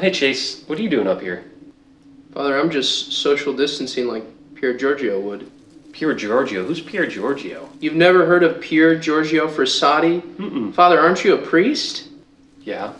hey Chase, what are you doing up here? Father, I'm just social distancing like Pier Giorgio would. Pier Giorgio? Who's Pier Giorgio? You've never heard of Pier Giorgio Frassati? Mm-mm. Father, aren't you a priest? Yeah.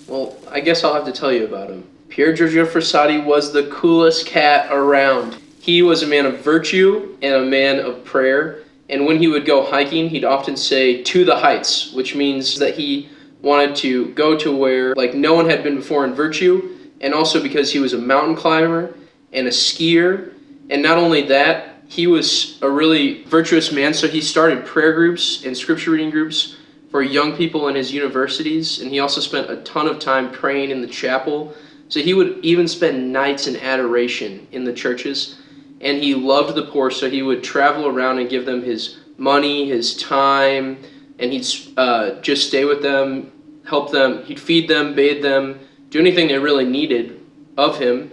Well, I guess I'll have to tell you about him. Pier Giorgio Frassati was the coolest cat around. He was a man of virtue and a man of prayer. And when he would go hiking, he'd often say, "to the heights," which means that he wanted to go to where like no one had been before in virtue, and also because he was a mountain climber and a skier. And not only that, he was a really virtuous man, so he started prayer groups and scripture reading groups for young people in his universities, and he also spent a ton of time praying in the chapel. So he would even spend nights in adoration in the churches, and he loved the poor, so he would travel around and give them his money, his time, and he'd just stay with them, help them, he'd feed them, bathe them, do anything they really needed of him.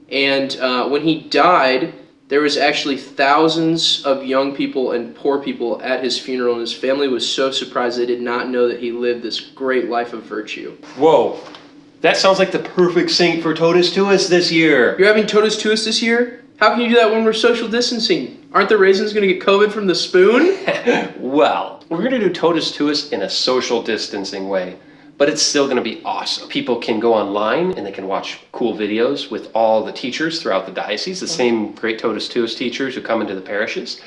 And when he died, there was actually thousands of young people and poor people at his funeral, and his family was so surprised they did not know that he lived this great life of virtue. Whoa, that sounds like the perfect saint for Totus Tuus this year. You're having Totus Tuus this year? How can you do that when we're social distancing? Aren't the raisins going to get COVID from the spoon? Well, we're going to do Totus Tuus in a social distancing way, but it's still going to be awesome. People can go online and they can watch cool videos with all the teachers throughout the diocese, the same great Totus Tuus teachers who come into the parishes.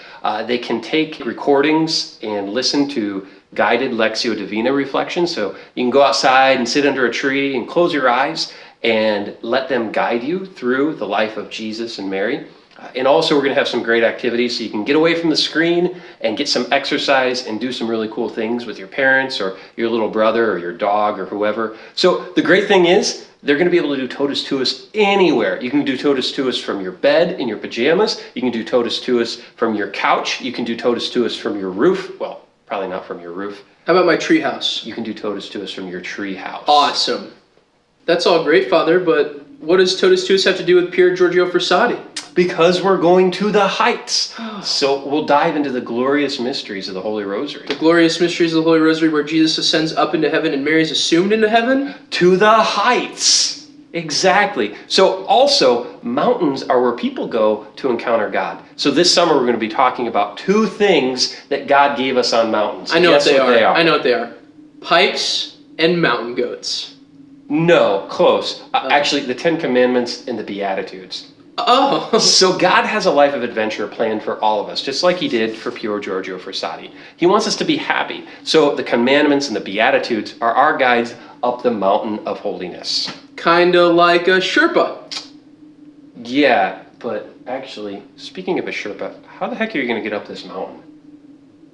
They can take recordings and listen to guided Lectio Divina reflections. So you can go outside and sit under a tree and close your eyes and let them guide you through the life of Jesus and Mary. And also we're going to have some great activities so you can get away from the screen and get some exercise and do some really cool things with your parents or your little brother or your dog or whoever. So the great thing is they're going to be able to do Totus Tuus anywhere. You can do Totus Tuus from your bed in your pajamas. You can do Totus Tuus from your couch. You can do Totus Tuus from your roof. Well, probably not from your roof. How about my treehouse? You can do Totus Tuus from your tree house. Awesome. That's all great, Father, but what does Totus Tuus have to do with Pier Giorgio Frassati? Because we're going to the heights. So we'll dive into the glorious mysteries of the Holy Rosary. The glorious mysteries of the Holy Rosary, where Jesus ascends up into heaven and Mary is assumed into heaven? To the heights. Exactly. So also, mountains are where people go to encounter God. So this summer we're going to be talking about two things that God gave us on mountains. I know what they are. I know what they are. Pipes and mountain goats. No, close. Actually, the Ten Commandments and the Beatitudes. Oh. So God has a life of adventure planned for all of us, just like he did for Pier Giorgio Frassati. He wants us to be happy. So the commandments and the Beatitudes are our guides up the mountain of holiness. Kinda like a Sherpa. Yeah, but actually, speaking of a Sherpa, how the heck are you going to get up this mountain?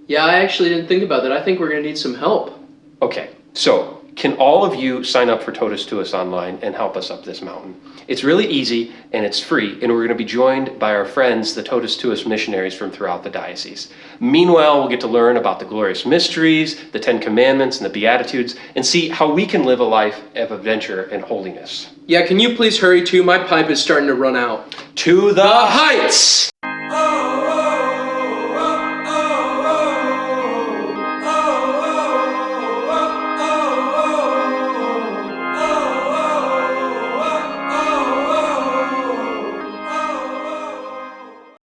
Yeah, I actually didn't think about that. I think we're going to need some help. Okay, so can all of you sign up for Totus Tuus online and help us up this mountain? It's really easy and it's free, and we're going to be joined by our friends, the Totus Tuus missionaries from throughout the diocese. Meanwhile, we'll get to learn about the glorious mysteries, the Ten Commandments, and the Beatitudes, and see how we can live a life of adventure and holiness. Yeah, can you please hurry too? My pipe is starting to run out. To the heights!